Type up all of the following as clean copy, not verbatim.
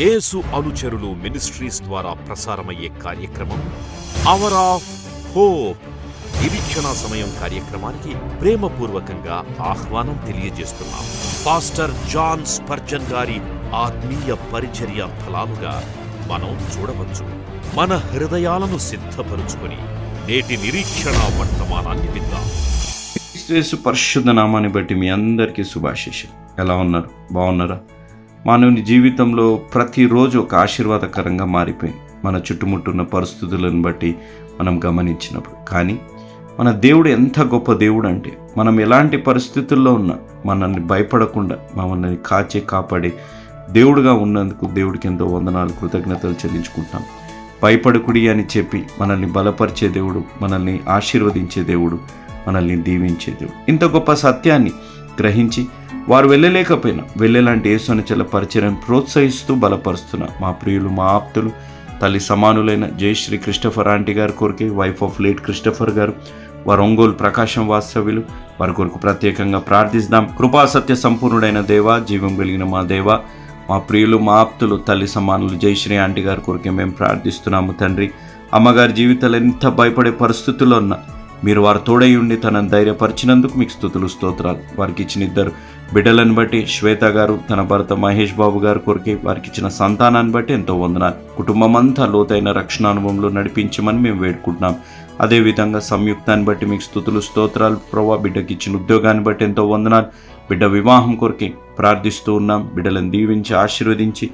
యేసు అనుచరులు మినిస్ట్రీస్ ద్వారా ప్రసారమయ్యే కార్యక్రమం అవర్ ఆఫ్ హోప్. నిరీక్షణ సమయం కార్యక్రమానికి ప్రేమపూర్వకంగా ఆహ్వానం తెలియజేస్తున్నాం. పాస్టర్ జాన్ స్పర్జన్ గారి ఆత్మీయ పరిచర్య ఫలాలుగా మనం చూడవచ్చు. మన హృదయాలను సిద్ధపరుచుకొని నేటి నిరీక్షణ వర్తమానాన్ని విందాం. యేసు పరిశుద్ధ నామాన్ని బట్టి మీ అందరికీ శుభాశీస్సులు. ఎలా ఉన్నారు? బాగున్నారా? మానవుని జీవితంలో ప్రతిరోజు ఒక ఆశీర్వాదకరంగా మారిపోయింది మన చుట్టుముట్టున్న పరిస్థితులను బట్టి మనం గమనించినప్పుడు. కానీ మన దేవుడు ఎంత గొప్ప దేవుడు అంటే, మనం ఎలాంటి పరిస్థితుల్లో ఉన్నా మనల్ని భయపడకుండా మమ్మల్ని కాపాడే దేవుడుగా ఉన్నందుకు దేవుడికి ఎంతో వందనాలు, కృతజ్ఞతలు చెల్లించుకుంటాం. భయపడకుడి అని చెప్పి మనల్ని బలపరిచే దేవుడు, మనల్ని ఆశీర్వదించే దేవుడు, మనల్ని దీవించే దేవుడు. ఇంత గొప్ప సత్యాన్ని గ్రహించి వారు వెళ్ళలేకపోయినా వెళ్ళేలాంటి యేసు అనుచరుల పరిచర్యను ప్రోత్సహిస్తూ బలపరుస్తున్న మా ప్రియులు, మా ఆప్తులు, తల్లి సమానులైన జయశ్రీ క్రిస్టఫర్ ఆంటీ గారి కొరకే, వైఫ్ ఆఫ్ లేట్ క్రిస్టఫర్ గారు, వారు ఒంగోలు ప్రకాశం వాస్తవ్యులు, వారి కొరకు ప్రత్యేకంగా ప్రార్థిస్తాం. కృపా సత్య సంపూర్ణుడైన దేవ, జీవం కలిగిన మా దేవ, మా ప్రియులు, మా ఆప్తులు, తల్లి సమానులు జయశ్రీ ఆంటీ గారి కొరకే మేము ప్రార్థిస్తున్నాము. తండ్రి, అమ్మగారి జీవితాలు ఎంత భయపడే పరిస్థితుల్లో ఉన్నా మీరు వారు తోడై ఉండి తనను ధైర్యపరిచినందుకు మీకు స్తుతులు, స్తోత్రాలు. వారికి ఇచ్చిన 2 బిడ్డలను బట్టి, శ్వేత గారు తన భర్త మహేష్ బాబు గారి కొరకే, వారికి ఇచ్చిన సంతానాన్ని బట్టి ఎంతో వందనాలు. కుటుంబం అంతా లోతైన రక్షణానుభవంలో నడిపించమని మేము వేడుకుంటున్నాం. అదేవిధంగా సంయుక్తాన్ని బట్టి మీకు స్తుతులు, స్తోత్రాలు. ప్రభా, బిడ్డకి ఇచ్చిన ఉద్యోగాన్ని బట్టి ఎంతో వందనాలు. బిడ్డ వివాహం కొరకే ప్రార్థిస్తూ ఉన్నాం. బిడ్డలను దీవించి ఆశీర్వదించి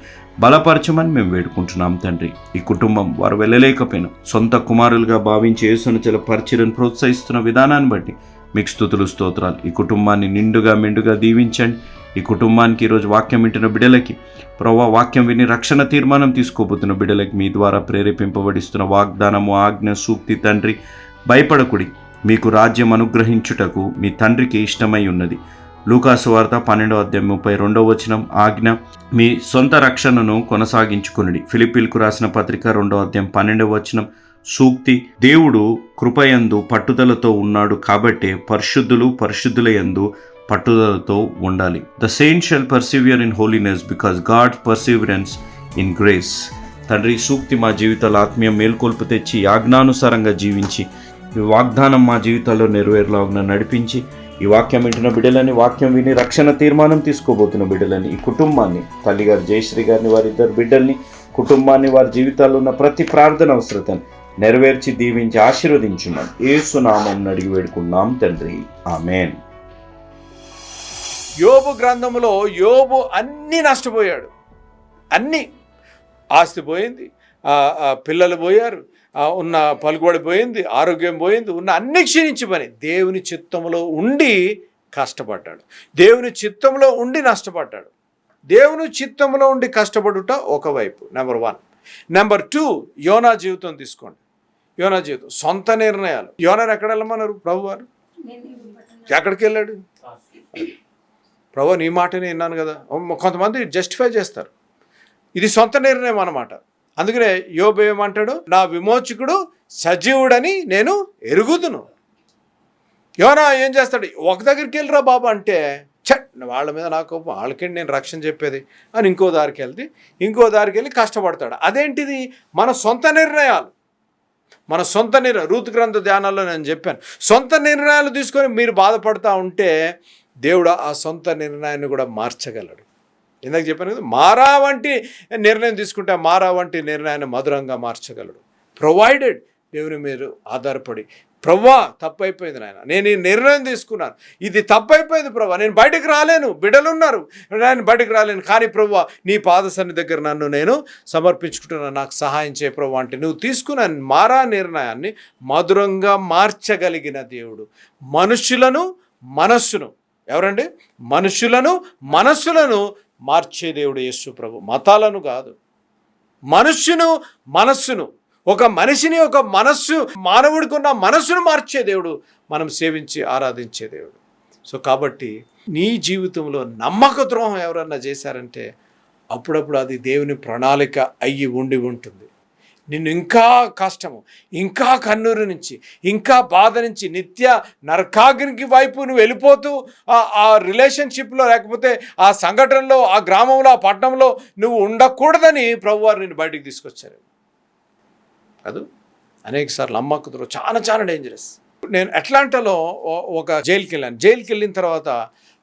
బలపరచమని మేము వేడుకుంటున్నాం. తండ్రి, ఈ కుటుంబం వారు వెళ్ళలేకపోయినా సొంత కుమారులుగా భావించి యేసు అనుచరుల పరిచర్యను ప్రోత్సహిస్తున్న విధానాన్ని బట్టి మీకు స్తుతులు, స్తోత్రాలు. ఈ కుటుంబాన్ని నిండుగా మెండుగా దీవించండి. ఈ కుటుంబానికి ఈరోజు వాక్యం వింటున్న బిడ్డలకి, ప్రభా, వాక్యం విని రక్షణ తీర్మానం తీసుకోబోతున్న బిడ్డలకి మీ ద్వారా ప్రేరేపింపబడిస్తున్న వాగ్దానము, ఆజ్ఞ, సూక్తి, తండ్రి, భయపడకుడి, మీకు రాజ్యం అనుగ్రహించుటకు మీ తండ్రికి ఇష్టమై ఉన్నది. లూకాసు వార్త 12:32 ఆజ్ఞ, మీ సొంత రక్షణను కొనసాగించుకునుడి. ఫిలిప్పీలకు రాసిన పత్రిక 2:12 సూక్తి, దేవుడు కృపయందు పట్టుదలతో ఉన్నాడు కాబట్టే పరిశుద్ధులయందు పట్టుదలతో ఉండాలి. The Saint shall పర్సివియర్ in holiness because God Perseverance in grace. తండ్రి, సూక్తి మా జీవితాల ఆత్మీయ మేల్కొల్పు తెచ్చి ఆజ్ఞానుసారంగా జీవించి ఈ వాగ్దానం మా జీవితాల్లో నెరవేరులాగా నడిపించి, ఈ వాక్యం వింటున్న బిడ్డలని, వాక్యం విని రక్షణ తీర్మానం తీసుకోబోతున్న బిడ్డలని, ఈ కుటుంబాన్ని, తల్లిగారు జయశ్రీ గారిని, వారి 2 బిడ్డల్ని, కుటుంబాన్ని, వారి జీవితాల్లో ఉన్న ప్రతి ప్రార్థన అవసరతను నెరవేర్చి దీవించి ఆశీర్వదించున్నాం. యేసు నామమున అడిగి వేడుకున్నాం తండ్రి, ఆమేన్. యోబు గ్రంథంలో యోబు అన్నీ నష్టపోయాడు. అన్నీ, ఆస్తి పోయింది, పిల్లలు పోయారు, ఉన్న పలుకుబడి పోయింది, ఆరోగ్యం పోయింది, ఉన్న అన్ని క్షీణించి పని. దేవుని చిత్తంలో ఉండి కష్టపడ్డాడు, దేవుని చిత్తంలో ఉండి నష్టపడ్డాడు. దేవుని చిత్తంలో ఉండి కష్టపడుట ఒకవైపు, నెంబర్ 1. నెంబర్ 2, యోనా జీవితం తీసుకోండి. యోనా జీవితం, సొంత నిర్ణయాలు. యోనాను ఎక్కడ వెళ్ళమన్నారు ప్రభు వారు? ఎక్కడికి వెళ్ళాడు? ప్రభు, నీ మాటనే విన్నాను కదా. కొంతమంది జస్టిఫై చేస్తారు, ఇది సొంత నిర్ణయం అన్నమాట. అందుకనే యోబు ఏమంటాడు? నా విమోచకుడు సజీవుడని నేను ఎరుగుదును. యోనా ఏం చేస్తాడు? ఒక దగ్గరికి వెళ్ళిరా బాబా అంటే, వాళ్ళ మీద నాకు వాళ్ళకి నేను రక్షణ చెప్పేది అని ఇంకో దారికి వెళ్ళి కష్టపడతాడు. అదేంటిది? మన సొంత నిర్ణయాలు, మన సొంత రూతు గ్రంథ ధ్యానాల్లో నేను చెప్పాను, సొంత నిర్ణయాలు తీసుకొని మీరు బాధపడతా ఉంటే దేవుడు ఆ సొంత నిర్ణయాన్ని కూడా మార్చగలడు. ఇందాక చెప్పాను కదా, మారా వంటి నిర్ణయం తీసుకుంటే మారా వంటి నిర్ణయాన్ని మధురంగా మార్చగలడు. ప్రొవైడెడ్, దేవుని మీరు ఆధారపడి, ప్రవ్వా తప్పైపోయింది నాయన, నేను ఈ నిర్ణయం తీసుకున్నాను, ఇది తప్పైపోయింది ప్రవ్వా, నేను బయటకు రాలేను, బిడ్డలున్నారు, నేను బయటకు రాలేను, కానీ ప్రవ్వా నీ పాద సన్నిధి దగ్గర నన్ను నేను సమర్పించుకుంటున్నాను, నాకు సహాయం చేయ ప్రవ్వా అంటే నువ్వు తీసుకున్న మారా నిర్ణయాన్ని మధురంగా మార్చగలిగిన దేవుడు. మనుషులను మనస్సును, ఎవరండి? మనుషులను మనస్సులను మార్చే దేవుడు యేసు ప్రభు. మతాలను కాదు, మనస్సును, ఒక మనిషిని, ఒక మనస్సు, మానవుడికి ఉన్న మనస్సును మార్చే దేవుడు మనం సేవించి ఆరాధించే దేవుడు. సో కాబట్టి నీ జీవితంలో నమ్మక ద్రోహం ఎవరన్నా చేశారంటే అప్పుడప్పుడు అది దేవుని ప్రణాళిక అయ్యి ఉండి ఉంటుంది. నిన్ను ఇంకా కష్టము, ఇంకా కన్నూరు నుంచి, ఇంకా బాధ నుంచి, నిత్య నరకాగ్నికి వైపు నువ్వు వెళ్ళిపోతూ ఆ రిలేషన్షిప్లో, లేకపోతే ఆ సంఘటనలో, ఆ గ్రామంలో, ఆ పట్టణంలో నువ్వు ఉండకూడదని ప్రభువారు నిన్ను బయటికి తీసుకొచ్చారు. కాదు, అనేక సార్లు అమ్మకుతురు చాలా చాలా డేంజరస్. నేను అట్లాంటాలో ఒక జైలుకి వెళ్ళాను. జైలుకి వెళ్ళిన తర్వాత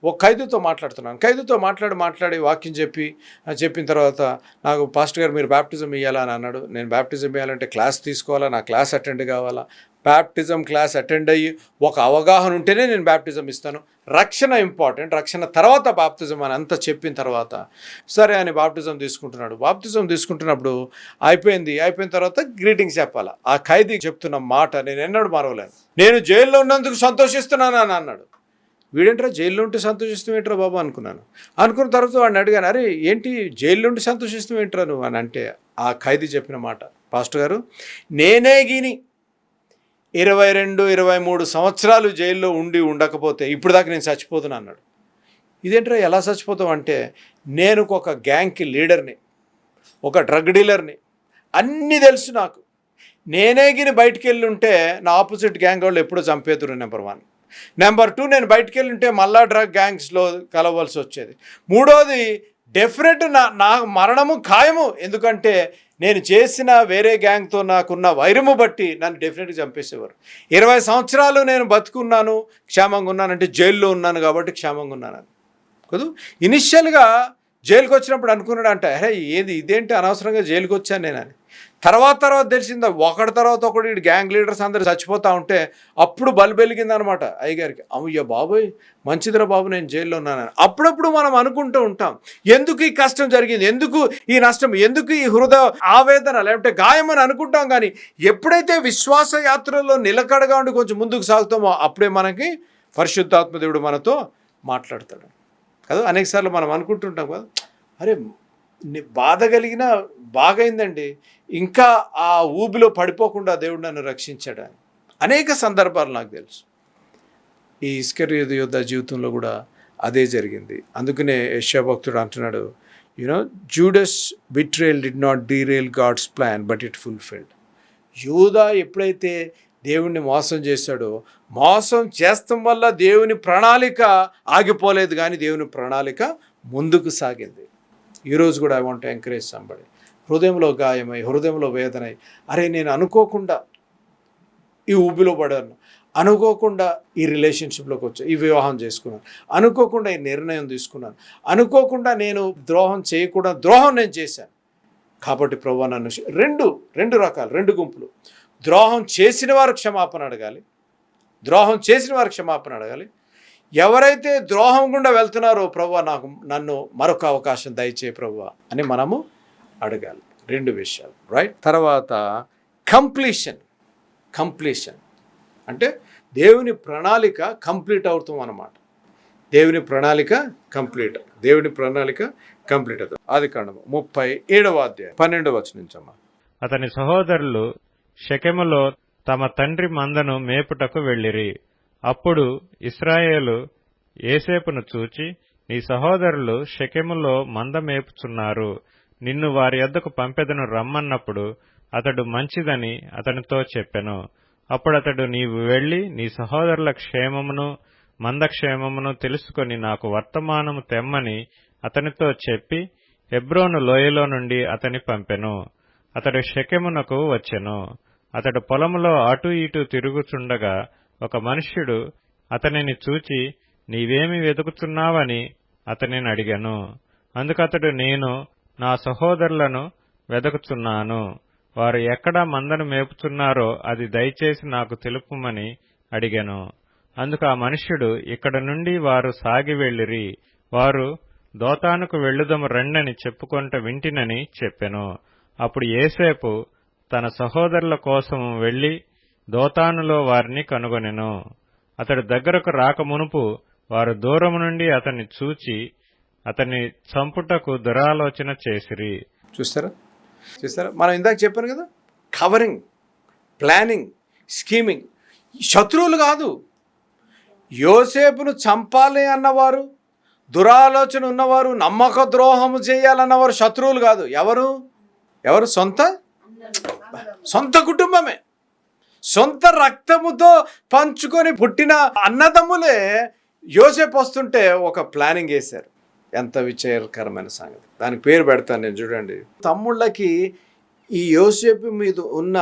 ఒక ఖైదీతో మాట్లాడుతున్నాను. ఖైదీతో మాట్లాడి వాక్యం చెప్పిన తర్వాత నాకు పాస్టర్ గారు మీరు బ్యాప్టిజం ఇవ్వాలా అని అన్నాడు. నేను బ్యాప్టిజం ఇవ్వాలంటే క్లాస్ తీసుకోవాలా, నా క్లాస్ అటెండ్ కావాలా. బ్యాప్టిజం క్లాస్ అటెండ్ అయ్యి ఒక అవగాహన ఉంటేనే నేను బ్యాప్టిజం ఇస్తాను. రక్షణ ఇంపార్టెంట్, రక్షణ తర్వాత బాప్టిజం అని అంతా చెప్పిన తర్వాత సరే అని బాప్టిజం తీసుకుంటున్నాడు. బాప్టిజం తీసుకుంటున్నప్పుడు అయిపోయిన తర్వాత గ్రీటింగ్స్ చెప్పాలా. ఆ ఖైదీ చెప్తున్న మాట నేను ఎన్నడూ మరవలేను. నేను జైల్లో ఉన్నందుకు సంతోషిస్తున్నాను అని అన్నాడు. వీడేంట్రా జైల్లో ఉంటే సంతోషిస్తాం ఏంట్రా బాబు అనుకున్న తర్వాత వాడిని అడిగాను, అరే ఏంటి జైల్లో ఉంటే సంతోషిస్తాం ఏంట్రా నువ్వు అని అంటే ఆ ఖైదీ చెప్పిన మాట, పాస్టర్ గారు నేనే గిని 22-23 సంవత్సరాలు జైల్లో ఉండకపోతే ఇప్పుడు దాకా నేను చచ్చిపోతున్నా అన్నాడు. ఇదేంట్రా ఎలా చచ్చిపోతావు అంటే, నేను ఒక గ్యాంగ్కి లీడర్ని, ఒక డ్రగ్ డీలర్ని, అన్నీ తెలుసు నాకు. నేనే గిని బయటికి వెళ్ళి ఉంటే నా ఆపోజిట్ గ్యాంగ్ వాళ్ళు ఎప్పుడో చంపేతురు. నెంబర్ 1. నెంబర్ 2, నేను బయటికి వెళ్ళి ఉంటే మళ్ళా డ్రగ్ గ్యాంగ్స్లో కలవాల్సి వచ్చేది. మూడోది డెఫినెట్ నా మరణము ఖాయము. ఎందుకంటే నేను చేసిన వేరే గ్యాంగ్తో నాకున్న వైరము బట్టి నన్ను డెఫినెట్గా చంపేసేవారు. 20 సంవత్సరాలు నేను బతుకున్నాను, క్షేమంగా ఉన్నానంటే జైల్లో ఉన్నాను కాబట్టి క్షేమంగా ఉన్నాను కదా. ఇనిషియల్గా జైలుకి వచ్చినప్పుడు అనుకున్నాడు అంటే, అరే ఇదేంటి అనవసరంగా జైలుకి వచ్చాను నేనని. తర్వాత తెలిసిందా, ఒకటి తర్వాత ఒకటి ఇటు గ్యాంగ్ లీడర్స్ అందరూ చచ్చిపోతూ ఉంటే అప్పుడు బల్బు వెలిగిందనమాట అయ్యగారికి. అయ్యో బాబోయ్ మంచిదిరా బాబు నేను జైల్లో ఉన్నానని. అప్పుడప్పుడు మనం అనుకుంటూ ఉంటాం, ఎందుకు ఈ కష్టం జరిగింది, ఎందుకు ఈ నష్టం, ఎందుకు ఈ హృదయ ఆవేదన లేకపోతే గాయమని అనుకుంటాం. కానీ ఎప్పుడైతే విశ్వాస యాత్రలో నిలకడగా ఉండి కొంచెం ముందుకు సాగుతామో అప్పుడే మనకి పరిశుద్ధాత్మ దేవుడు మనతో మాట్లాడతాడు కదా. అనేకసార్లు మనం అనుకుంటుంటాం కదా, అరే బాధ కలిగిన బాగైందండి, ఇంకా ఆ ఊబిలో పడిపోకుండా దేవుడు నన్ను రక్షించాడు అని. అనేక సందర్భాలు నాకు తెలుసు. ఈ ఇస్కరియోతు యోధ జీవితంలో కూడా అదే జరిగింది. అందుకనే యెషయా భక్తుడు అంటున్నాడు, Judas betrayal did not derail God's plan but it fulfilled. యూదా ఎప్పుడైతే దేవుణ్ణి మోసం చేశాడో, మోసం చేస్తాం వల్ల దేవుని ప్రణాళిక ఆగిపోలేదు, కానీ దేవుని ప్రణాళిక ముందుకు సాగింది. ఈరోజు కూడా I want to encourage somebody. హృదయంలో గాయమై, హృదయంలో వేదనై, అరే నేను అనుకోకుండా ఈ ఊబిలో పడాను, అనుకోకుండా ఈ రిలేషన్షిప్లోకి వచ్చా, ఈ వివాహం చేసుకున్నాను, అనుకోకుండా ఈ నిర్ణయం తీసుకున్నాను, అనుకోకుండా నేను ద్రోహం చేయకుండా ద్రోహం నేను చేశాను. కాబట్టి ప్రభువా నన్ను రెండు రకాలు, 2 గుంపులు. ద్రోహం చేసిన వారు క్షమాపణ అడగాలి, ద్రోహం చేసిన వారు క్షమాపణ అడగాలి. ఎవరైతే ద్రోహం గుండా వెళ్తున్నారో ప్రభువా నన్ను మరొక అవకాశం దయచేయి ప్రభువా అని మనము అడగాలి. 2 విషయాలు, రైట్. తర్వాత కంప్లీషన్ అంటే దేవుని ప్రణాళిక కంప్లీట్ అవుతాం అన్నమాట. దేవుని ప్రణాళిక కంప్లీట్ అవుతుంది. ఆదికాండము 37వ అధ్యాయం 12వ వచనం నుంచి అమ్మా. అతని సహోదరులు షెకెములో తమ తండ్రి మందను మేపుటకు వెళ్ళిరి. అప్పుడు ఇశ్రాయేలు యోసేపును చూచి, నీ సహోదరులు షెకెములో మంద మేపుచున్నారు, నిన్ను వారి యొద్దకు పంపెదను రమ్మన్నప్పుడు అతడు మంచిదని అతనితో చెప్పెను. అప్పుడతడు, నీవు వెళ్లి నీ సహోదరుల క్షేమమును మంద క్షేమమును తెలుసుకొని నాకు వర్తమానము తెమ్మని అతనితో చెప్పి హెబ్రోను లోయలో నుండి అతని పంపెను. అతడు షెకెమునకు వచ్చెను. అతడు పొలములో అటూ ఇటూ తిరుగుచుండగా ఒక మనుష్యుడు అతనిని చూచి, నీవేమి వెతుకుతున్నావని అతనిని అడిగాను. అందుకతడు, నేను నా సహోదరులను వెదకుచున్నాను, వారు ఎక్కడ మందను మేపుచున్నారో అది దయచేసి నాకు తెలుపుమని అడిగాను. అందుకు ఆ మనుష్యుడు, ఇక్కడ నుండి వారు సాగి వెళ్ళిరి, వారు దోతానుకు వెళ్ళుదము రండని చెప్పుకొంట వింటినని చెప్పెను. అప్పుడు యోసేపు తన సహోదరుల కోసము వెళ్లి దోతానులో వారిని కనుగొనెను. అతడు దగ్గరకు రాకమునుపు వారు దూరము నుండి అతన్ని చూచి అతన్ని చంపుటకు దురాలోచన చేసిరి. చూస్తారా మనం ఇందాక చెప్పాను కదా, కవరింగ్, ప్లానింగ్, స్కీమింగ్. శత్రువులు కాదు, యోసేపును చంపాలి అన్నవారు, దురాలోచన ఉన్నవారు, నమ్మక ద్రోహము చేయాలన్నవారు శత్రువులు కాదు. ఎవరు సొంత సొంత కుటుంబమే, సొంత రక్తముతో పంచుకొని పుట్టిన అన్నదమ్ములే యోసేపు వస్తుంటే ఒక ప్లానింగ్ వేశారు. ఎంత విచారకరమైన సంగతి. దానికి పేరు పెడతాను నేను, చూడండి. తమ్ముళ్ళకి ఈ యోసేపు మీద ఉన్న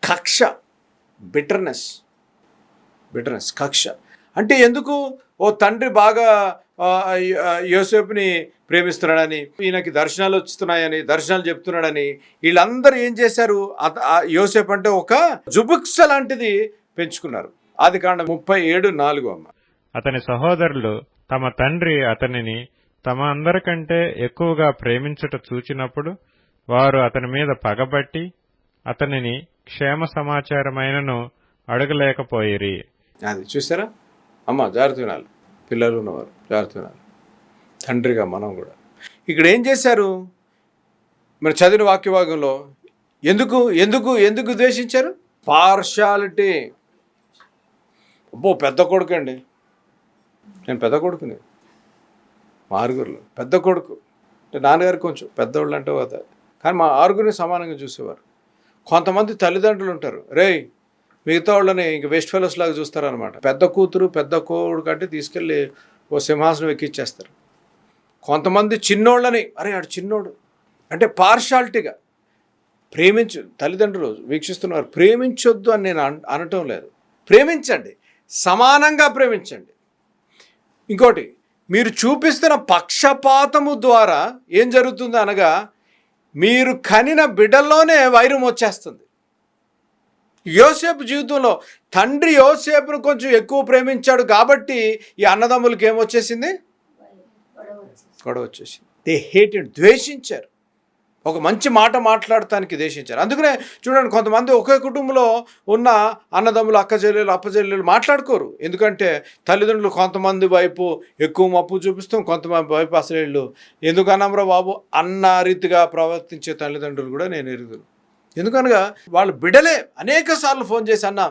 కక్ష, బిటర్నెస్ కక్ష. అంటే ఎందుకు? ఓ తండ్రి బాగా యోసేపుని ప్రేమిస్తున్నాడని, ఈయనకి దర్శనాలు వస్తున్నాయని, దర్శనాలు చెప్తున్నాడని వీళ్ళందరూ ఏం చేశారు? యోసేపు అంటే ఒక జుబుక్స లాంటిది పెంచుకున్నారు. ఆదికాండం 37:4 అమ్మ. అతని సహోదరులు తమ తండ్రి అతనిని తమ అందరికంటే ఎక్కువగా ప్రేమించుట చూచినప్పుడు వారు అతని మీద పగబట్టి అతనిని క్షేమ సమాచారమైనను అడగలేకపోయిరి. అది చూసారా అమ్మ? జాగ్రత్త వినాలి, పిల్లలు ఉన్నవారు జాగ్రత్త వినాలి. తండ్రిగా మనం కూడా ఇక్కడ ఏం చేశారు? మరి చదివిన వాక్యభాగంలో ఎందుకు ఎందుకు ఎందుకు ద్వేషించారు? పార్షాలిటీ. అబ్బో, పెద్ద కొడుకు అండి, నేను పెద్ద కొడుకుని, మా ఆరుగురిలో పెద్ద కొడుకు అంటే నాన్నగారు కొంచెం పెద్దవాళ్ళు అంటే కదా, కానీ మా ఆరుగురిని సమానంగా చూసేవారు. కొంతమంది తల్లిదండ్రులు ఉంటారు, రేయ్ మిగతా వాళ్ళని ఇంక వెస్ట్ ఫెలోస్ లాగా చూస్తారనమాట. పెద్ద కూతురు పెద్ద కొడుకు అంటే తీసుకెళ్ళి ఓ సింహాసనం ఎక్కిచ్చేస్తారు. కొంతమంది చిన్నోళ్ళని, అరే ఆడు చిన్నోడు అంటే పార్షాలిటీగా తల్లిదండ్రులు వీక్షిస్తున్నారు. ప్రేమించొద్దు అని నేను అనటం లేదు, ప్రేమించండి, సమానంగా ప్రేమించండి. ఇంకోటి, మీరు చూపిస్తున్న పక్షపాతము ద్వారా ఏం జరుగుతుంది అనగా మీరు కనిన బిడ్డల్లోనే వైరం వచ్చేస్తుంది. యోసేపు జీవితంలో తండ్రి యోసేపును కొంచెం ఎక్కువ ప్రేమించాడు కాబట్టి ఈ అన్నదమ్ములకి ఏమొచ్చేసింది? గొడవ వచ్చేసింది. దే హేటెడ్, ద్వేషించారు. ఒక మంచి మాట మాట్లాడటానికి ద్వేషించారు. అందుకనే చూడండి, కొంతమంది ఒకే కుటుంబంలో ఉన్న అన్నదమ్ములు, అప్పచెల్లెలు మాట్లాడుకోరు. ఎందుకంటే తల్లిదండ్రులు కొంతమంది వైపు ఎక్కువ మప్పు చూపిస్తాం, కొంతమంది వైపు అసలు వీళ్ళు ఎందుకన్నాంరా బాబు అన్న రీతిగా ప్రవర్తించే తల్లిదండ్రులు కూడా నేను ఎరుగును. ఎందుకనగా వాళ్ళు బిడలే అనేక సార్లు ఫోన్ చేసి, అన్న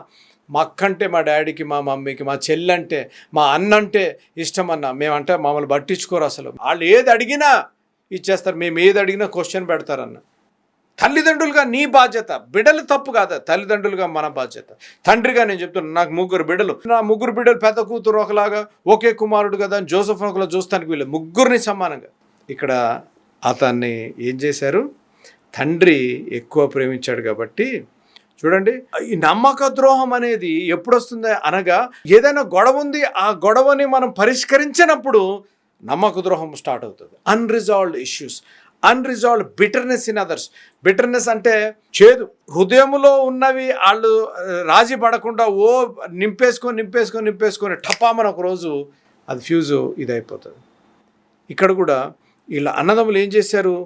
మా అక్కంటే మా డాడీకి, మా మమ్మీకి, మా చెల్లంటే, మా అన్నంటే ఇష్టం అన్న, మేమంటే మమ్మల్ని పట్టించుకోరు, అసలు వాళ్ళు ఏది అడిగినా ఇచ్చేస్తారు, మేము ఏది అడిగినా క్వశ్చన్ పెడతారన్న. తల్లిదండ్రులుగా నీ బాధ్యత, బిడ్డలు తప్పు కాదా, తల్లిదండ్రులుగా మన బాధ్యత. తండ్రిగా నేను చెప్తున్నాను, నాకు 3 బిడ్డలు, నా 3 బిడ్డలు పెద్ద కూతురు ఒకలాగా, ఒకే కుమారుడు కదా అని జోసెఫ్ ఒకలా చూస్తానికి వీళ్ళు 3 సమానంగా. ఇక్కడ అతన్ని ఏం చేశారు? తండ్రి ఎక్కువ ప్రేమించాడు కాబట్టి. చూడండి, ఈ నమ్మక ద్రోహం అనేది ఎప్పుడు వస్తుంది అనగా ఏదైనా గొడవ ఉంది, ఆ గొడవని మనం పరిష్కరించినప్పుడు నమ్మక ద్రోహం స్టార్ట్ అవుతుంది. Unresolved issues, unresolved bitterness in others. Bitterness అంటే చేదు, హృదయంలో ఉన్నవి వాళ్ళు రాజీ పడకుండా ఓ నింపేసుకొని టపామని ఒక రోజు అది ఫ్యూజు ఇదైపోతుంది. ఇక్కడ కూడా వీళ్ళ అన్నదమ్ములు ఏం చేశారు?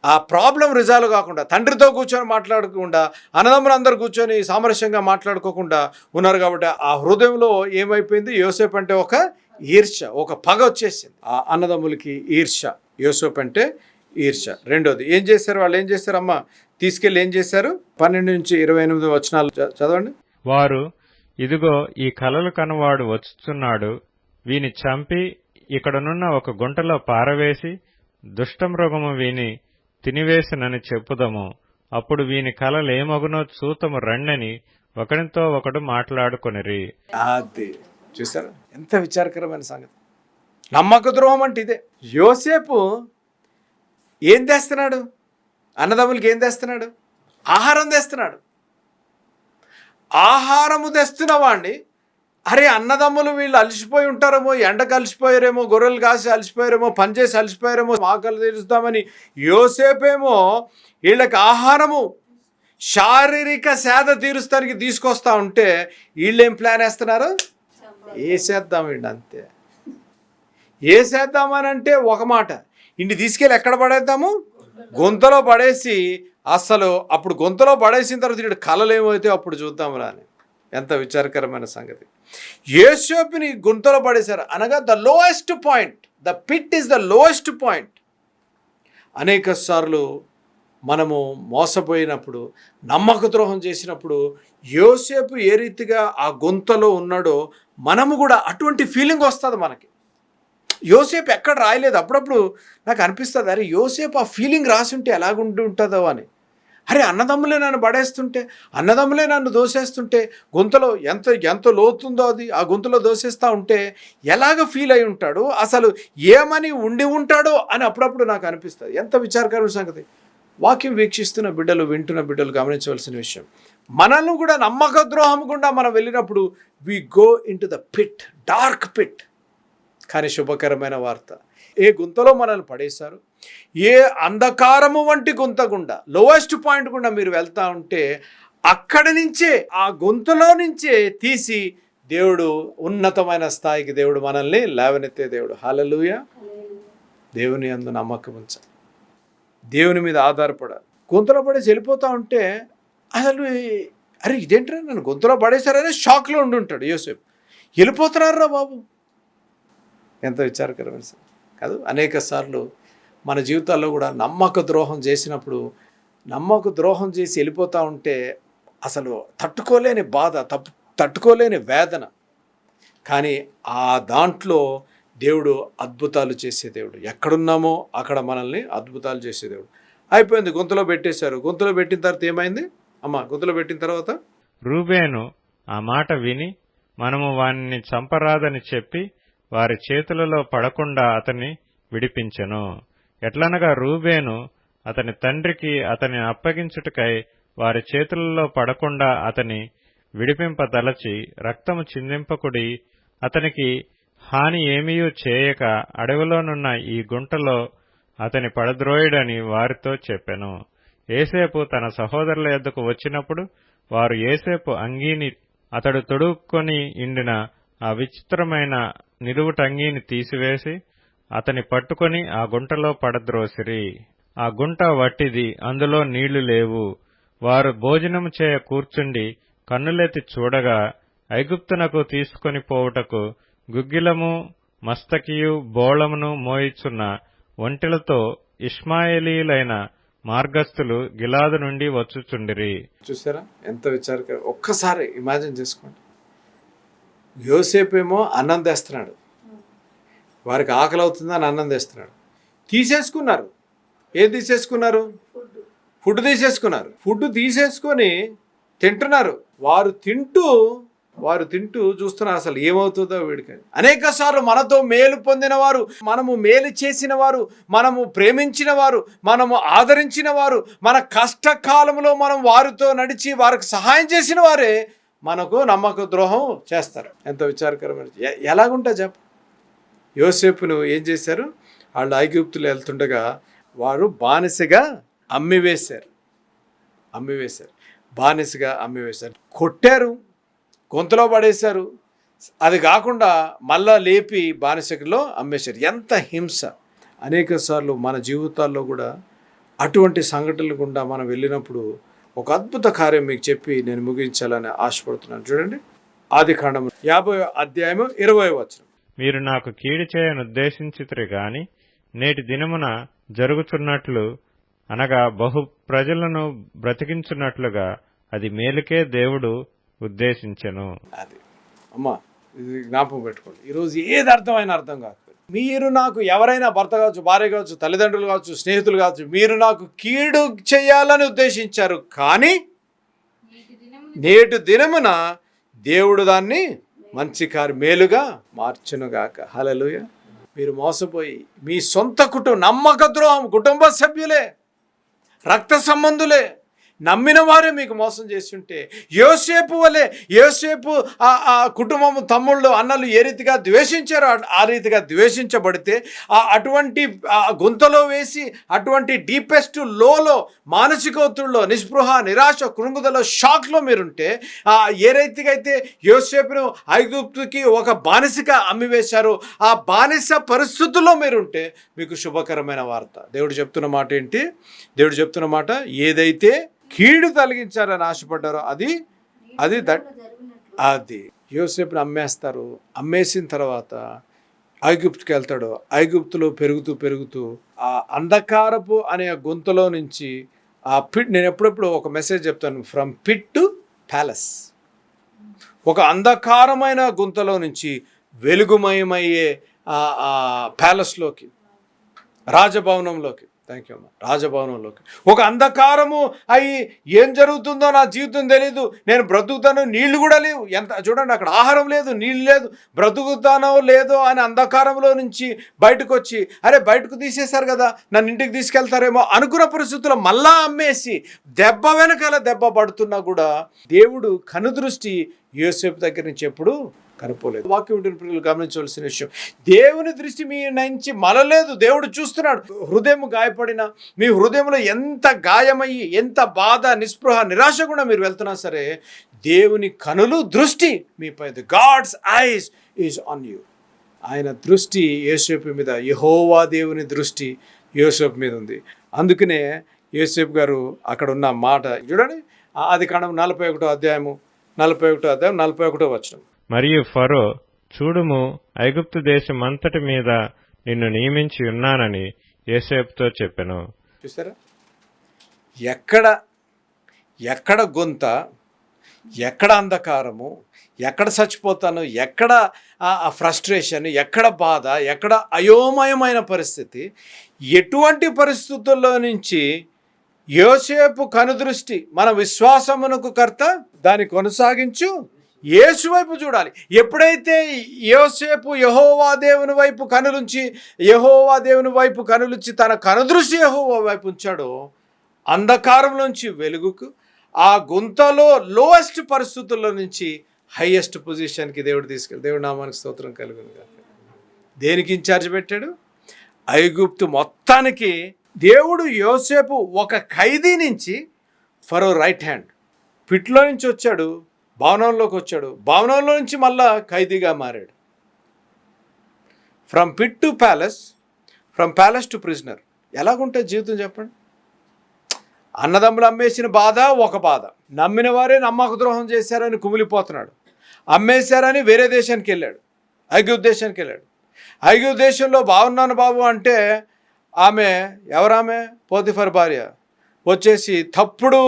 ఆ ప్రాబ్లం రిజాల్వ్ కాకుండా, తండ్రితో కూర్చొని మాట్లాడకుండా, అన్నదమ్ములు అందరు కూర్చొని సామరస్యంగా మాట్లాడుకోకుండా ఉన్నారు. కాబట్టి ఆ హృదయంలో ఏమైపోయింది? యోసేపు అంటే ఒక ఈర్ష్య, ఒక పగ వచ్చేసింది. ఆ అన్నదమ్ములకి ఈర్ష్య, యోసేపు అంటే ఈర్ష్య. రెండోది ఏం చేశారు? వాళ్ళు ఏం చేశారు అమ్మ? తీసుకెళ్ళి ఏం చేశారు? 12-28 వచనాలు చదవండి. వారు, ఇదిగో ఈ కలలు కనువాడు వచ్చుచున్నాడు, వీని చంపి ఇక్కడనున్న ఒక గుంటలో పారవేసి దుష్టమృగము వీని తినివేసినని చెప్పుదము. అప్పుడు వీని కలలేమగునో చూతము రండని ఒకరితో ఒకడు మాట్లాడుకొనిరి. అది చూసారా ఎంత విచారకరమైన సంగతి. నమ్మక ద్రోహం అంటే ఇదే. యోసేపు ఏం తెస్తున్నాడు? అన్నదమ్ములకి ఏం తెస్తున్నాడు? ఆహారం తెస్తున్నాడు. ఆహారము తెస్తున్నవాడిని, అరే అన్నదమ్ములు వీళ్ళు అలసిపోయి ఉంటారేమో, ఎండకు అలసిపోయారేమో, గొర్రెలు కాసి అలసిపోయారేమో, పనిచేసి అలసిపోయారేమో, ఆకలి తీరుస్తామని యోసేపేమో వీళ్ళకి ఆహారము, శారీరక సేద తీరుస్తానికి తీసుకొస్తా ఉంటే వీళ్ళేం ప్లాన్ వేస్తున్నారు? వేసేద్దాం వీళ్ళు, అంతే. వేసేద్దామని అంటే ఒక మాట, ఇంటి తీసుకెళ్ళి ఎక్కడ పడేద్దాము? గొంతలో పడేసి, అసలు అప్పుడు గొంతలో పడేసిన తర్వాత వీడు కళలు ఏమైతే అప్పుడు చూద్దాం రాని. ఎంత విచారకరమైన సంగతి. యోసేపుని గుంతలో పడేశారు అనగా the lowest point, the pit is the lowest point. అనేక సార్లు మనము మోసపోయినప్పుడు, నమ్మక ద్రోహం చేసినప్పుడు యోసేపు ఏ రీతిగా ఆ గుంతలో ఉన్నాడో మనము కూడా అటువంటి ఫీలింగ్ వస్తుంది మనకి. యోసేపు ఎక్కడ రాయలేదు. అప్పుడప్పుడు నాకు అనిపిస్తుంది, అరే యోసేపు ఆ ఫీలింగ్ రాసి ఉంటే ఎలాగుంటూ ఉంటుందో అని. అరే అన్నదమ్ములే నన్ను పడేస్తుంటే, అన్నదమ్ములే నన్ను దోసేస్తుంటే, గుంతలో ఎంత లోతుందో అది, ఆ గుంతలో దోసేస్తూ ఉంటే ఎలాగ ఫీల్ అయి ఉంటాడు, అసలు ఏమని ఉండి ఉంటాడో అని అప్పుడప్పుడు నాకు అనిపిస్తుంది. ఎంత విచారకరమైన సంగతి. వాక్యం వీక్షిస్తున్న బిడ్డలు, వింటున్న బిడ్డలు గమనించవలసిన విషయం, మనల్ని కూడా నమ్మక ద్రోహం గుండా మనం వెళ్ళినప్పుడు we go into the pit, dark pit. కానీ శుభకరమైన వార్త, ఏ గుంతలో మనల్ని పడేశారు, ఏ అంధకారము వంటి గుంత గుండా, లోయెస్ట్ పాయింట్ గుండా మీరు వెళ్తా ఉంటే అక్కడి నుంచే, ఆ గుంతలో నుంచే తీసి దేవుడు ఉన్నతమైన స్థాయికి దేవుడు మనల్ని లేవనెత్తే దేవుడు. హల్లెలూయా. దేవుని యందు నమ్మకం ఉంచాలి, దేవుని మీద ఆధారపడాలి. గుంతలో పడేసి వెళ్ళిపోతూ ఉంటే అసలు అరే ఇదేంట్రా నన్ను గుంతలో పడేశారనే షాక్లో ఉండుంటాడు యోసేపు. వెళ్ళిపోతున్నారా బాబు, ఎంత విచారకరమైన కాదు. అనేక సార్లు మన జీవితాల్లో కూడా నమ్మక ద్రోహం చేసినప్పుడు, నమ్మక ద్రోహం చేసి వెళ్ళిపోతూ ఉంటే అసలు తట్టుకోలేని బాధ, తట్టుకోలేని వేదన. కానీ ఆ దాంట్లో దేవుడు అద్భుతాలు చేసే దేవుడు. ఎక్కడున్నామో అక్కడ మనల్ని అద్భుతాలు చేసే దేవుడు. అయిపోయింది, గుంతలో పెట్టేశారు. గుంతలో పెట్టిన తర్వాత ఏమైంది అమ్మ? గుంతలో పెట్టిన తర్వాత రూబేను ఆ మాట విని, మనము వానిని చంపరాదని చెప్పి వారి చేతులలో పడకుండా అతన్ని విడిపించెను. ఎట్లనగా రూబేను అతని తండ్రికి అతని అప్పగించుటకై వారి చేతులలో పడకుండా అతని విడిపింపదలచి, రక్తము చిందింపకుడి, అతనికి హాని ఏమీయూ చేయక అడవిలోనున్న ఈ గుంటలో అతని పడద్రోయుడని వారితో చెప్పెను. యోసేపు తన సహోదరుల యొద్దకు వచ్చినప్పుడు వారు యోసేపు అంగీని, అతడు తొడుక్కొని ఇండిన ఆ విచిత్రమైన నిలువుటంగీని తీసివేసి అతని పట్టుకొని ఆ గుంటలో పడద్రోసిరి. ఆ గుంట వట్టిది, అందులో నీళ్లు లేవు. వారు భోజనము చేయ కూర్చుండి కన్నులెత్తి చూడగా ఐగుప్తునకు తీసుకొని పోవుటకు గుగ్గిలము, మస్తకియు, బోళమును మోయిచున్న ఒంటెలతో ఇష్మాయేలీయులైన మార్గస్థులు గిలాదు నుండి వచ్చుచుండిరి. చూసారా ఎంత విచారకరం. ఒక్కసారి ఇమాజిన్ చేసుకోండి. యోసేపు ఏమో అన్నం తెస్తున్నాడు, వారికి ఆకలి అవుతుందని అన్నం తెస్తున్నాడు. తీసేసుకున్నారు. ఏం తీసేసుకున్నారు? ఫుడ్ తీసేసుకున్నారు. ఫుడ్ తీసేసుకొని తింటున్నారు. వారు తింటూ చూస్తున్నారు అసలు ఏమవుతుందో వీడికి. అనేక సార్లు మనతో మేలు పొందిన వారు, మనము మేలు చేసిన వారు, మనము ప్రేమించిన వారు, మనము ఆదరించిన వారు, మన కష్టకాలంలో మనం వారితో నడిచి వారికి సహాయం చేసిన వారే మనకు నమ్మక ద్రోహం చేస్తారు. ఎంత విచారకరమైన. ఎలాగుంటా చెప్ప. యోసేపును ఏం చేశారు? వాళ్ళు ఐగుప్తులు వెళ్తుండగా వారు బానిసగా అమ్మివేశారు. బానిసగా అమ్మివేశారు, కొట్టారు, గొంతులో పడేశారు. అది కాకుండా మళ్ళా లేపి బానిసలో అమ్మేశారు. ఎంత హింస. అనేక సార్లు మన జీవితాల్లో కూడా అటువంటి సంఘటనలు గుండా మనం వెళ్ళినప్పుడు ఒక అద్భుత కార్యం మీకు చెప్పి నేను ముగించాలని ఆశపడుతున్నాను. చూడండి, ఆదికాండము 50వ అధ్యాయము 20వ వచనం. మీరు నాకు కీడు చేయనుద్దేశించితిరి గాని నేటి దినమున జరుగుచున్నట్లు, అనగా బహు ప్రజలను బ్రతికించున్నట్లుగా అది మేలుకే దేవుడు ఉద్దేశించెను. అది అమ్మా, ఇది జ్ఞాపకం పెట్టుకోండి. ఈరోజు ఏది అర్థమైనా అర్థం కాకపోతే, మీరు నాకు ఎవరైనా భర్త కావచ్చు, భార్య కావచ్చు, తల్లిదండ్రులు కావచ్చు, స్నేహితులు కావచ్చు, మీరు నాకు కీడు చేయాలని ఉద్దేశించారు. కానీ నేటి దినమున దేవుడు దాన్ని మంచి మేలుగా మార్చునుగాక. హల్లెలూయా. మీరు మోసపోయి మీ సొంత నమ్మక ద్రోహం, కుటుంబ సభ్యులే, రక్త సంబంధులే, నమ్మిన వారే మీకు మోసం చేసి ఉంటే, యోసేపు వలె, యోసేపు ఆ కుటుంబం, తమ్ముళ్ళు, అన్నలు ఏ రీతిగా ద్వేషించారో ఆ రీతిగా ద్వేషించబడితే, అటువంటి గుంతలో వేసి, అటువంటి డీపెస్ట్ లోలో, మానసిక ఒత్తిడిలో, నిస్పృహ, నిరాశ, కృంగుదల, షాక్లో మీరుంటే, ఏ రీతిగా అయితే యోసేపును ఐగుప్తుకి ఒక బానిసగా అమ్మివేశారో ఆ బానిస పరిస్థితుల్లో మీరుంటే మీకు శుభకరమైన వార్త. దేవుడు చెప్తున్న మాట ఏంటి? దేవుడు చెప్తున్న మాట, ఏదైతే కీడు తొలగించారని ఆశపడ్డారో అది యోసేపుని అమ్మేస్తారు. అమ్మేసిన తర్వాత ఐగుప్తుకి వెళ్తాడు. ఐగుప్తులో పెరుగుతూ ఆ అంధకారపు అనే గుంతలో నుంచి ఆ పిట్, నేను ఎప్పుడెప్పుడు ఒక మెసేజ్ చెప్తాను, ఫ్రమ్ పిట్ టు ప్యాలెస్. ఒక అంధకారమైన గుంతలో నుంచి వెలుగుమయమయ్యే ప్యాలెస్లోకి, రాజభవనంలోకి, థ్యాంక్ యూ అమ్మా. రాజభవనంలోకి ఒక అంధకారము అయ్యి ఏం జరుగుతుందో నా జీవితం తెలీదు, నేను బ్రతుకుతాను, నీళ్లు కూడా లేవు, ఎంత చూడండి అక్కడ ఆహారం లేదు, నీళ్ళు లేదు, బ్రతుకుతానో లేదో అని అంధకారంలో నుంచి బయటకు వచ్చి అరే బయటకు తీసేశారు కదా నన్ను ఇంటికి తీసుకెళ్తారేమో అనుకున్న పరిస్థితుల్లో మళ్ళా అమ్మేసి దెబ్బ వెనకాల దెబ్బ పడుతున్నా కూడా దేవుడు కనుదృష్టి యోసేపు దగ్గర నుంచి ఎప్పుడు కనుపోలేదు. వాక్యం వింటున్న ప్రియులు గమనించవలసిన విషయం, దేవుని దృష్టి మీ నుంచి మలలేదు, దేవుడు చూస్తున్నాడు. హృదయం గాయపడిన మీ హృదయంలో ఎంత గాయమయ్యి ఎంత బాధ నిస్పృహ నిరాశ కూడా మీరు వెళ్తున్నా సరే దేవుని కనులు దృష్టి మీపై, God's eyes is on you. ఆయన దృష్టి యోసేపు మీద, యెహోవా దేవుని దృష్టి యోసేపు మీద ఉంది. అందుకనే యోసేపు గారు అక్కడ ఉన్న మాట చూడండి, ఆదికాండం 41వ అధ్యాయం 41వ వచనం. మరియు ఫరో, చూడుము, ఐగుప్తు దేశమంతటి మీద నిన్ను నియమించి ఉన్నానని యోసేపుతో చెప్పెను. చూసారా, ఎక్కడ గొంత, ఎక్కడ అంధకారము, ఎక్కడ చచ్చిపోతాను, ఎక్కడ ఫ్రస్ట్రేషన్, ఎక్కడ బాధ, ఎక్కడ అయోమయమైన పరిస్థితి, ఎటువంటి పరిస్థితుల్లో నుంచి యోసేపు కనుదృష్టి మన విశ్వాసమునకు కర్త దాన్ని కొనసాగించు యేసు వైపు చూడాలి. ఎప్పుడైతే యోసేపు యెహోవా దేవుని వైపు కనులుంచి తన కనుదృష్టి యెహోవా వైపు ఉంచాడో అంధకారంలోంచి వెలుగుకు, ఆ గుంతలో లోయెస్ట్ పరిస్థితుల్లో నుంచి హైయెస్ట్ పొజిషన్కి దేవుడు తీసుకెళ్ళి, దేవుడి నామానికి స్తోత్రం కలుగును గాక. దేనికి ఇన్ఛార్జ్ పెట్టాడు? ఐగుప్తు మొత్తానికి. దేవుడు యోసేపు ఒక ఖైదీ నుంచి ఫరో రైట్ హ్యాండ్, పిట్లో నుంచి వచ్చాడు, భవనంలోకి వచ్చాడు, భవనంలో నుంచి మళ్ళా ఖైదీగా మారాడు. From pit to palace, from palace to prisoner. ఎలాగుంటే జీవితం చెప్పండి? అన్నదమ్ములు అమ్మేసిన బాధ ఒక బాధ, నమ్మిన వారే నమ్మక ద్రోహం చేశారని కుమిలిపోతున్నాడు, అమ్మేశారని వేరే దేశానికి వెళ్ళాడు, ఐగుప్తు దేశానికి వెళ్ళాడు. ఐగుప్తు దేశంలో బాగున్నాను బాబు అంటే ఆమె ఎవరామె? పోతిఫర్ భార్య వచ్చేసి తప్పుడు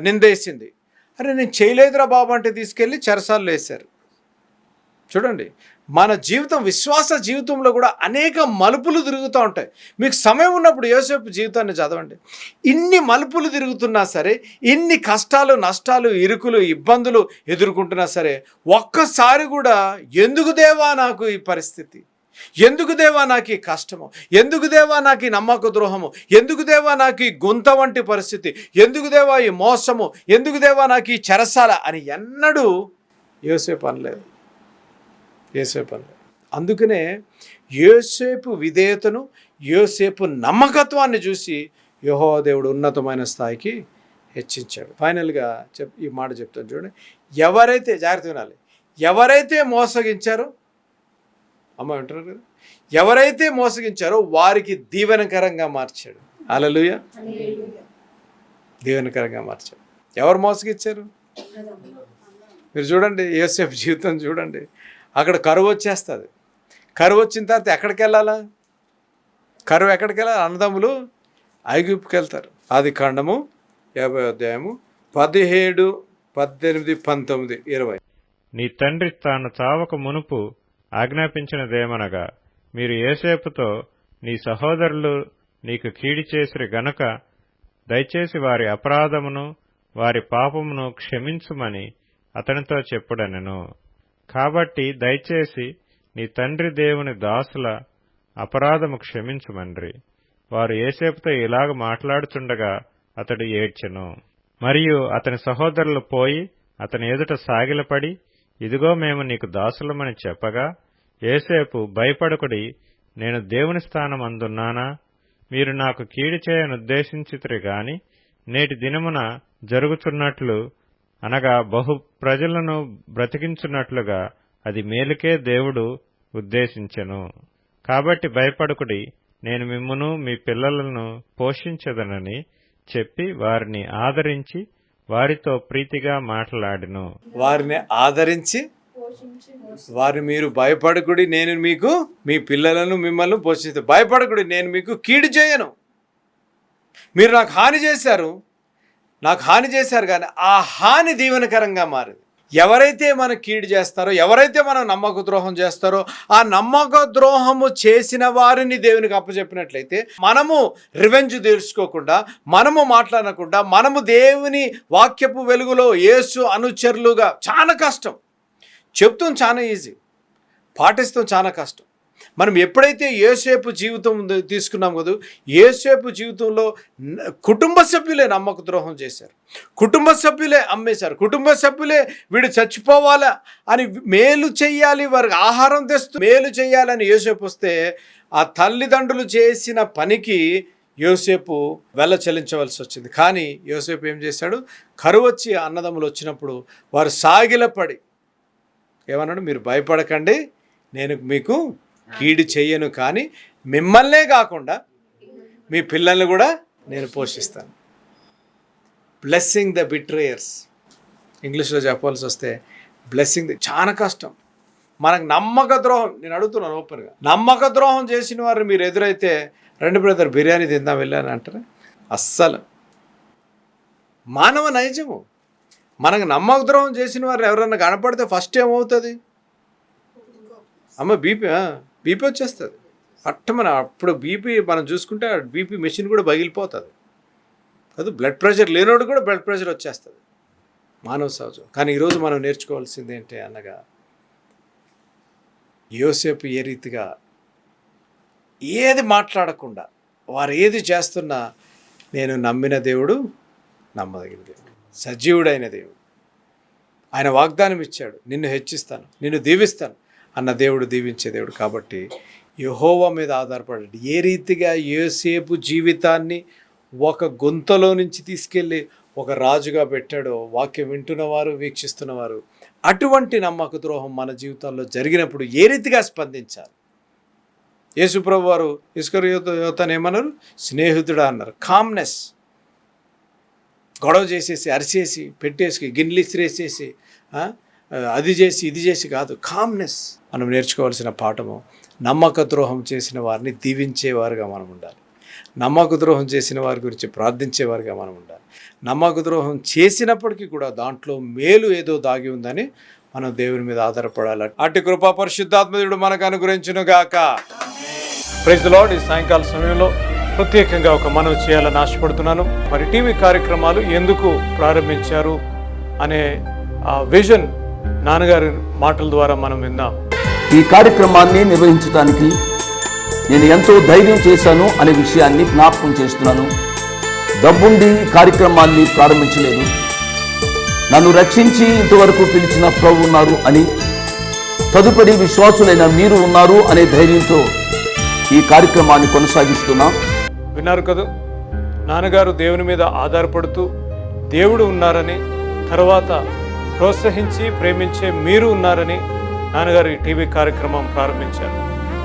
నిందేసింది. అరే నేను చేయలేదురా బాబు అంటే తీసుకెళ్ళి చెరసాల్లో వేశారు. చూడండి, మన జీవితం, విశ్వాస జీవితంలో కూడా అనేక మలుపులు తిరుగుతూ ఉంటాయి. మీకు సమయం ఉన్నప్పుడు యోసేపు జీవితాన్ని చదవండి. ఇన్ని మలుపులు తిరుగుతున్నా సరే, ఇన్ని కష్టాలు, నష్టాలు, ఇరుకులు, ఇబ్బందులు ఎదుర్కొంటున్నా సరే ఒక్కసారి కూడా ఎందుకు దేవా నాకు ఈ పరిస్థితి, ఎందుకు దేవా నాకు ఈ కష్టము, ఎందుకు దేవా నాకు ఈ నమ్మక ద్రోహము, ఎందుకు దేవా నాకు ఈ గుంత వంటి పరిస్థితి, ఎందుకు దేవా ఈ మోసము, ఎందుకు దేవా నాకు ఈ చెరసాల అని ఎన్నడూ యోసేపు అనలేదు. అందుకనే యోసేపు విధేయతను, యోసేపు నమ్మకత్వాన్ని చూసి యెహోవా దేవుడు ఉన్నతమైన స్థాయికి హెచ్చించాడు. ఫైనల్గా ఈ మాట చెప్తాను చూడండి, ఎవరైతే, జాగ్రత్త వినాలి, ఎవరైతే మోసగించారో, అమ్మ వింటున్నారు కదా, ఎవరైతే మోసగించారో వారికి దీవెనకరంగా మార్చాడు. హల్లెలూయా, దీవెనకరంగా మార్చాడు. ఎవరు మోసగించారు? మీరు చూడండి, యోసేపు జీవితం చూడండి. అక్కడ కరువు వచ్చేస్తుంది. కరువు వచ్చిన తర్వాత ఎక్కడికి వెళ్ళాలా? కరువు ఎక్కడికి వెళ్ళాలి? అన్నదమ్ములు ఐగుప్తుకి వెళ్తారు. ఆదికాండము 50వ అధ్యాయము 17, 18, 19, 20. నీ తండ్రి తాను చావక మునుపు ఆజ్ఞాపించినదేమనగా, మీరు యోసేపుతో, నీ సహోదరులు నీకు కీడి చేసిరి గనుక దయచేసి వారి అపరాధమును వారి పాపమును క్షమించుమని అతనితో చెప్పుడనెను. కాబట్టి దయచేసి నీ తండ్రి దేవుని దాసుల అపరాధము క్షమించుమన్రి. వారు యోసేపుతో ఇలాగ మాట్లాడుచుండగా అతడు ఏడ్చెను. మరియు అతని సహోదరులు పోయి అతని ఎదుట సాగిలపడి, ఇదిగో మేము నీకు దాసులమని చెప్పగా, యోసేపు, భయపడకుడి, నేను దేవుని స్థానం అందున్నానా? మీరు నాకు కీడు చేయనుద్దేశించితిరి గాని నేటి దినమున జరుగుచున్నట్లు, అనగా బహు ప్రజలను బ్రతికించున్నట్లుగా అది మేలుకే దేవుడు ఉద్దేశించెను. కాబట్టి భయపడకుడి, నేను మిమ్మును మీ పిల్లలను పోషించదనని చెప్పి వారిని ఆదరించి వారితో ప్రీతిగా మాట్లాడెను. వారిని ఆదరించి వారు, మీరు భయపడకుడి, నేను మీకు మీ పిల్లలను మిమ్మల్ని పోషిస్తాను. భయపడకుడి, నేను మీకు కీడు చేయను. మీరు నాకు హాని చేశారు కానీ ఆ హాని దీవెనకరంగా మారింది. ఎవరైతే మన కీడు చేస్తారో, ఎవరైతే మనం నమ్మక ద్రోహం చేస్తారో, ఆ నమ్మక ద్రోహము చేసిన వారిని దేవునికి అప్పచెప్పినట్లయితే మనము రివెంజ్ తీర్చుకోకుండా, మనము మాట్లాడకుండా, మనము దేవుని వాక్యపు వెలుగులో యేసు అనుచరులుగా, చాలా కష్టం. చెప్తాం చాలా ఈజీ, పాటిస్తాం చాలా కష్టం. మనం ఎప్పుడైతే యోసేపు జీవితం తీసుకున్నాం కదా, యోసేపు జీవితంలో కుటుంబ సభ్యులే నమ్మక ద్రోహం చేశారు, కుటుంబ సభ్యులే అమ్మేశారు, కుటుంబ సభ్యులే వీడు చచ్చిపోవాలా అని మేలు చెయ్యాలి, వారికి ఆహారం తెస్తూ మేలు చేయాలని యోసేపు వస్తే ఆ తల్లిదండ్రులు చేసిన పనికి యోసేపు వెల చెల్లించవలసి వచ్చింది. కానీ యోసేపు ఏం చేశాడు, కరువు వచ్చి అన్నదమ్ములు వచ్చినప్పుడు వారు సాగిలపడి ఏమన్నాడు, మీరు భయపడకండి, నేను మీకు కీడు చెయ్యను, కానీ మిమ్మల్నే కాకుండా మీ పిల్లల్ని కూడా నేను పోషిస్తాను. బ్లెస్సింగ్ ద బిట్రేయర్స్, ఇంగ్లీష్లో చెప్పాల్సి వస్తే బ్లెస్సింగ్ చాలా కష్టం. మనకు నమ్మక ద్రోహం, నేను అడుగుతున్నాను ఓపెన్గా, నమ్మక ద్రోహం చేసిన వారిని మీరు ఎదురైతే రెండు బ్రదర్ బిర్యానీ తిందాం వెళ్ళాను అంటారా? అస్సలు మానవ నైజము. మనకు నమ్మక ద్రోహం చేసిన వారిని ఎవరన్నా కనపడితే ఫస్ట్ ఏమవుతుంది, అమ్మ బీపీ వచ్చేస్తుంది ఫస్ట్. మన అప్పుడు బీపీ మనం చూసుకుంటే బీపీ మెషిన్ కూడా పగిలిపోతుంది కదా. బ్లడ్ ప్రెషర్ లేనోడు కూడా బ్లడ్ ప్రెషర్ వచ్చేస్తుంది, మానవ సహజం. కానీ ఈరోజు మనం నేర్చుకోవాల్సింది ఏంటి అనగా, యోసేపు ఏ రీతిగా ఏది మాట్లాడకుండా వారు ఏది చేస్తున్నా నేను నమ్మిన దేవుడు నమ్మదగిన దేవుడు, సజీవుడైన దేవుడు, ఆయన వాగ్దానం ఇచ్చాడు, నిన్ను హెచ్చిస్తాను, నిన్ను దీవిస్తాను అన్న దేవుడు దీవించే దేవుడు. కాబట్టి యెహోవా మీద ఆధారపడండి. ఏ రీతిగా యోసేపు జీవితాన్ని ఒక గుంతలో నుంచి తీసుకెళ్ళి ఒక రాజుగా పెట్టాడో, వాక్యం వింటున్నవారు వీక్షిస్తున్నవారు అటువంటి నమ్మక ద్రోహం మన జీవితంలో జరిగినప్పుడు ఏ రీతిగా స్పందించాలి. యేసుప్రభు వారు ఇస్కరియోతను ఏమన్నారు, స్నేహితుడా అన్నారు. కామ్నెస్, గొడవ చేసేసి అరిచేసి పెట్టేసి గిన్నెలు ఇసిరేసేసి అది చేసి ఇది చేసి కాదు, కామ్నెస్. మనం నేర్చుకోవాల్సిన పాఠము, నమ్మక ద్రోహం చేసిన వారిని దీవించేవారుగా మనం ఉండాలి, నమ్మక ద్రోహం చేసిన వారి గురించి ప్రార్థించేవారుగా మనం ఉండాలి. నమ్మక ద్రోహం చేసినప్పటికీ కూడా దాంట్లో మేలు ఏదో దాగి ఉందని మనం దేవుని మీద ఆధారపడాలి. అటు కృపా పరిశుద్ధాత్మదేవుడు మనకు అనుగ్రహించునుగాక. Praise the Lord. ఈ సాయంకాల సమయంలో ప్రత్యేకంగా ఒక మనవి చేయాలని ఆశపడుతున్నాను. మరి టీవీ కార్యక్రమాలు ఎందుకు ప్రారంభించారు అనే విజన్ నాన్నగారి మాటల ద్వారా మనం విందాం. ఈ కార్యక్రమాన్ని నిర్వహించడానికి నేను ఎంతో ధైర్యం చేశాను అనే విషయాన్ని జ్ఞాపకం చేస్తున్నాను. డబ్బుండి కార్యక్రమాన్ని ప్రారంభించలేదు, నన్ను రక్షించి ఇంతవరకు పిలిచిన ప్రభు ఉన్నారు అని, తదుపరి విశ్వాసులైన మీరు ఉన్నారు అనే ధైర్యంతో ఈ కార్యక్రమాన్ని కొనసాగిస్తున్నాం. విన్నారు కదా, నాన్నగారు దేవుని మీద ఆధారపడుతూ దేవుడు ఉన్నారని, తర్వాత ప్రోత్సహించి ప్రేమించే మీరు ఉన్నారని నాన్నగారు ఈ టీవీ కార్యక్రమం ప్రారంభించారు.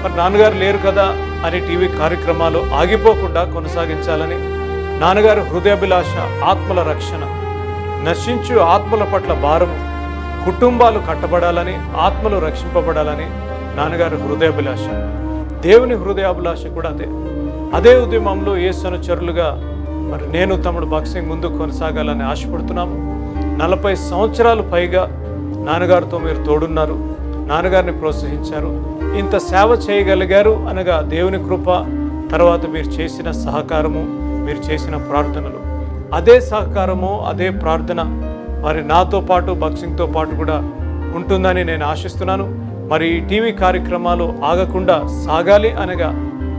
మరి నాన్నగారు లేరు కదా అని టీవీ కార్యక్రమాలు ఆగిపోకుండా కొనసాగించాలని, నాన్నగారు హృదయాభిలాష ఆత్మల రక్షణ, నశించు ఆత్మల పట్ల భారము, కుటుంబాలు కట్టబడాలని, ఆత్మలు రక్షింపబడాలని నాన్నగారు హృదయాభిలాష. దేవుని హృదయాభిలాష కూడా అదే ఉద్యమంలో యేసు అనుచరులుగా మరి నేను తమ్ముడు బాక్సింగ్ ముందుకు కొనసాగాలని ఆశపడుతున్నాము. 40 సంవత్సరాలు పైగా నాన్నగారితో మీరు తోడున్నారు, నాన్నగారిని ప్రోత్సహించారు, ఇంత సేవ చేయగలిగారు అనగా దేవుని కృప, తర్వాత మీరు చేసిన సహకారము, మీరు చేసిన ప్రార్థనలు, అదే సహకారము అదే ప్రార్థన మరి నాతో పాటు బాక్సింగ్తో పాటు కూడా ఉంటుందని నేను ఆశిస్తున్నాను. మరి ఈ టీవీ కార్యక్రమాలు ఆగకుండా సాగాలి అనగా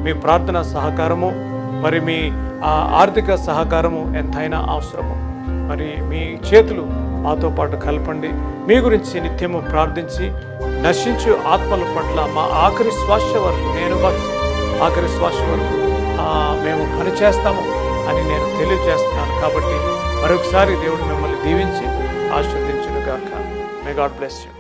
మీ ప్రార్థన సహకారము, మరి మీ ఆర్థిక సహకారము ఎంతైనా అవసరము. మరి మీ చేతులు మాతో పాటు కలపండి. మీ గురించి నిత్యము ప్రార్థించి నశించు ఆత్మల పట్ల మా ఆఖరి శ్వాస వరకు, నేను ఆఖరి శ్వాస వరకు మేము పనిచేస్తాము అని నేను తెలియజేస్తున్నాను. కాబట్టి మరొకసారి దేవుడు మిమ్మల్ని దీవించి ఆశీర్వదించును గాక. May God bless you.